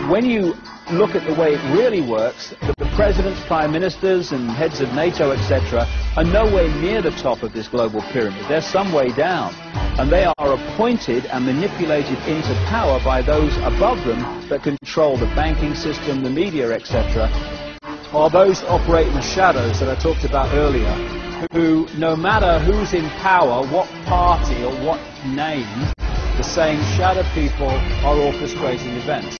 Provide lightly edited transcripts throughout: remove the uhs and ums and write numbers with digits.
When you look at the way it really works, the presidents, prime ministers, and heads of NATO, etc., are nowhere near the top of this global pyramid. They're some way down. And they are appointed and manipulated into power by those above them that control the banking system, the media, etc., or those operate in the shadows that I talked about earlier, who, no matter who's in power, what party or what name, the same shadow people are orchestrating events.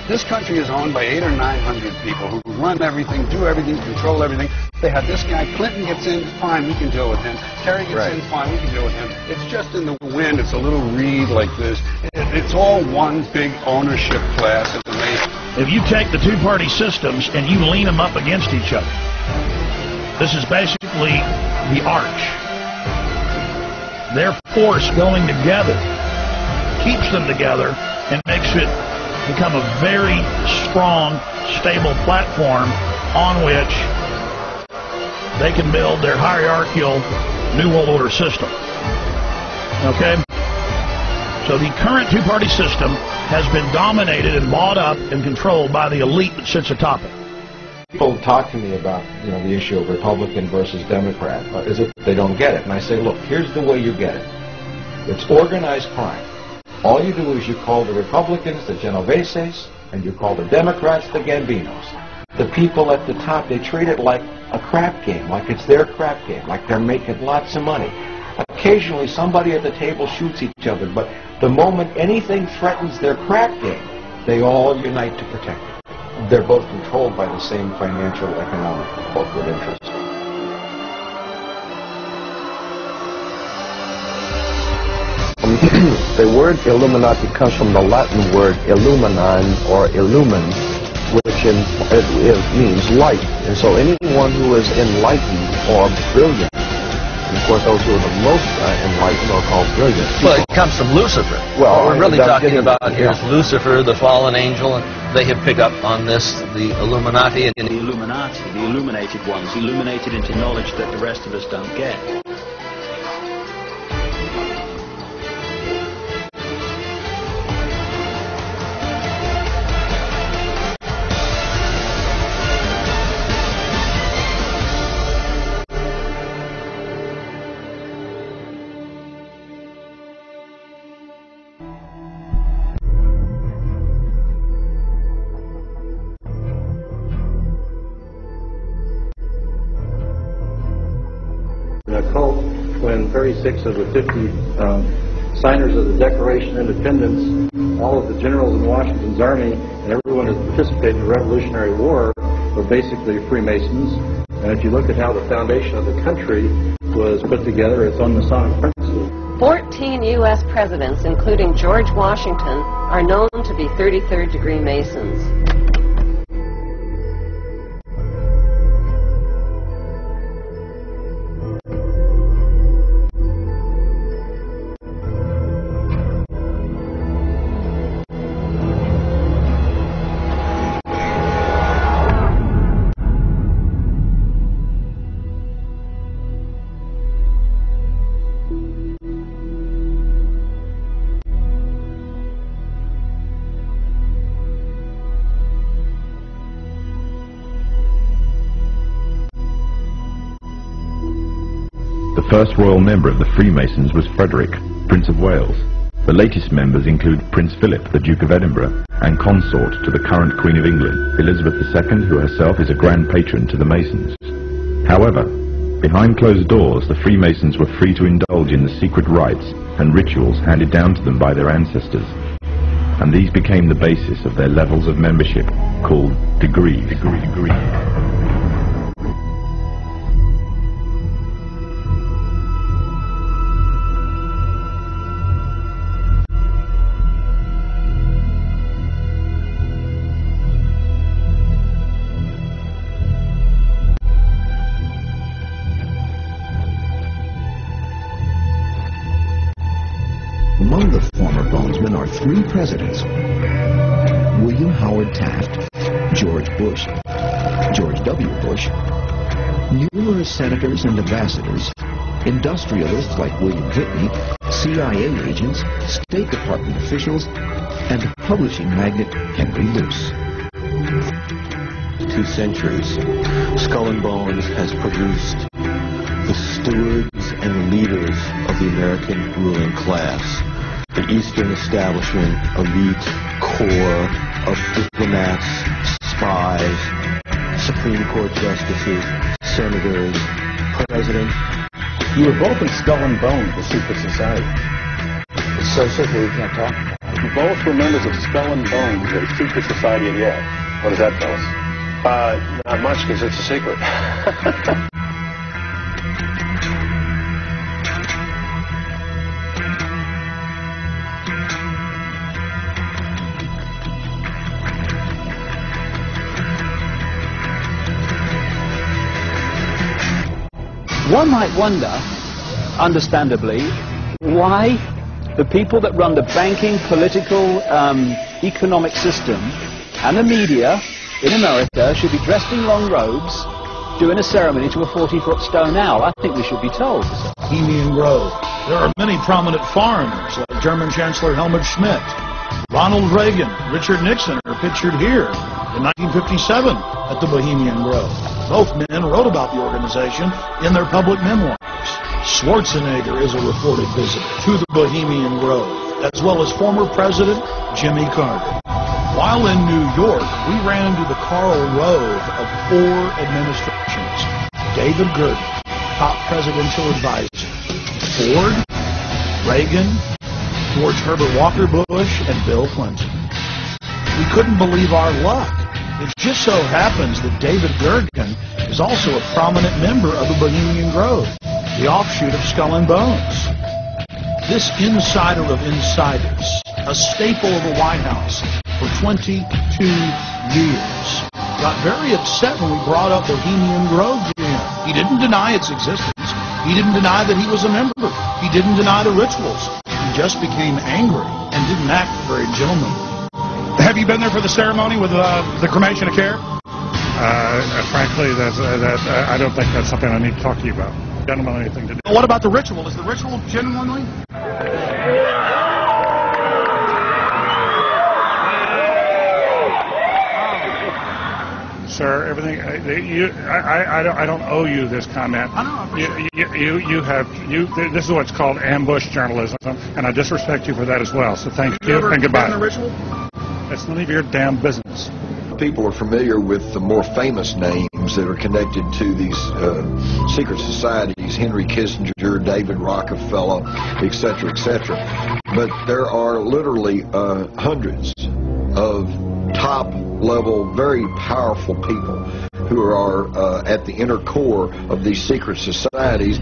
This country is owned by 800 or 900 people who run everything, do everything, control everything. They have this guy, Clinton gets in, fine, we can deal with him. Kerry gets in, fine, we can deal with him. It's just in the wind, it's a little reed like this. It's all one big ownership class. It's amazing. If you take the two-party systems and you lean them up against each other, this is basically the arch. Their force going together keeps them together and makes it become a very strong, stable platform on which they can build their hierarchical New World Order system. Okay? So the current two-party system has been dominated and bought up and controlled by the elite that sits atop it. People talk to me about, the issue of Republican versus Democrat, as if they don't get it. And I say, look, here's the way you get it. It's organized crime. All you do is you call the Republicans the Genoveses, and you call the Democrats the Gambinos. The people at the top, they treat it like a crap game, like it's their crap game, like they're making lots of money. Occasionally, somebody at the table shoots each other, but the moment anything threatens their crap game, they all unite to protect it. They're both controlled by the same financial, economic, corporate interests. The word Illuminati comes from the Latin word illuminan or illumin, which means light. And so anyone who is enlightened or brilliant, and of course those who are the most enlightened are called brilliant. Well, it comes from Lucifer. Well, what we're really talking about here is Lucifer, the fallen angel, and they have picked up on this, the Illuminati. And the Illuminati, the illuminated ones, illuminated into knowledge that the rest of us don't get. When 36 of the 50 signers of the Declaration of Independence, all of the generals in Washington's army, and everyone who participated in the Revolutionary War were basically Freemasons. And if you look at how the foundation of the country was put together, it's on Masonic principles. 14 U.S. presidents, including George Washington, are known to be 33rd degree Masons. The first royal member of the Freemasons was Frederick, Prince of Wales. The latest members include Prince Philip, the Duke of Edinburgh, and consort to the current Queen of England, Elizabeth II, who herself is a grand patron to the Masons. However, behind closed doors, the Freemasons were free to indulge in the secret rites and rituals handed down to them by their ancestors, and these became the basis of their levels of membership, called degrees. Among the former bonesmen are three presidents: William Howard Taft, George Bush, George W. Bush, numerous senators and ambassadors, industrialists like William Whitney, CIA agents, State Department officials, and the publishing magnate Henry Luce. 2 centuries, Skull and Bones has produced the stewards and leaders of the American ruling class, the Eastern establishment, elite core of diplomats, spies, Supreme Court justices, senators, president. You were both in Skull and Bones, the secret society. It's so secret we can't talk about it. You both were members of Skull and Bones, a secret society at Yale. What does that tell us? Not much, because it's a secret. One might wonder, understandably, why the people that run the banking, political, economic system and the media in America should be dressed in long robes doing a ceremony to a 40-foot stone owl. I think we should be told. Bohemian Grove. There are many prominent foreigners like German Chancellor Helmut Schmidt, Ronald Reagan, Richard Nixon are pictured here in 1957 at the Bohemian Grove. Both men wrote about the organization in their public memoirs. Schwarzenegger is a reported visitor to the Bohemian Grove, as well as former President Jimmy Carter. While in New York, we ran into the Karl Rove of 4 administrations. David Gergen, top presidential advisor. Ford, Reagan, George Herbert Walker Bush, and Bill Clinton. We couldn't believe our luck. It just so happens that David Gergen is also a prominent member of the Bohemian Grove, the offshoot of Skull and Bones. This insider of insiders, a staple of the White House for 22 years, got very upset when we brought up Bohemian Grove to him. He didn't deny its existence. He didn't deny that he was a member. He didn't deny the rituals. He just became angry and didn't act very gentlemanly. Have you been there for the ceremony with the cremation of care? Frankly, I don't think that's something I need to talk to you about. Gentlemen, anything to do. What about the ritual? Is the ritual genuinely? Sir, everything. I don't owe you this comment. I know. This is what's called ambush journalism, and I disrespect you for that as well. So thank you and goodbye. Been in a ritual? It's none of your damn business. People are familiar with the more famous names that are connected to these secret societies, Henry Kissinger, David Rockefeller, etc., etc. But there are literally hundreds of top-level, very powerful people who are at the inner core of these secret societies.